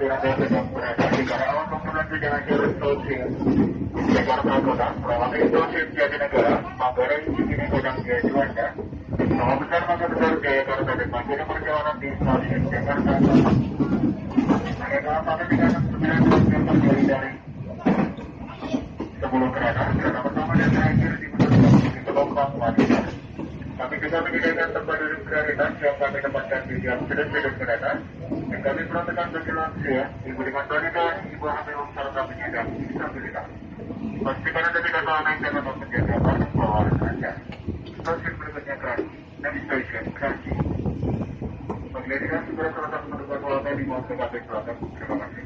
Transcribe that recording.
Anda sedang berada di Karawang menuju Jalan Jalur Tolsel Jakarta Kota, melewati Tolsel Jatinegara, Manggarai, Cikini, Kodang, Jaya Juanda. Nama besar maka besar Jakarta dan masih ada perjalanan di stasiun Jakarta Kota. Ada pada 369 yang terdiri dari 10 kereta pertama dan terakhir di Pelumpang Madinah. Kami juga menyediakan tempat duduk prioritas yang kami tempatkan di jam sudut-sudut kereta. Dan kami perhatikan bagi lansia, ibu dengan balita, ibu hamil serta penyandang disabilitas. Pastikan Anda tidak lalai dalam menjaga barang bawaan Anda. Stasiun berikutnya Kranji, next station Kranji. Penggelidikan segera selesai menentukan waktu di Mall TKP Selatan. Terima kasih.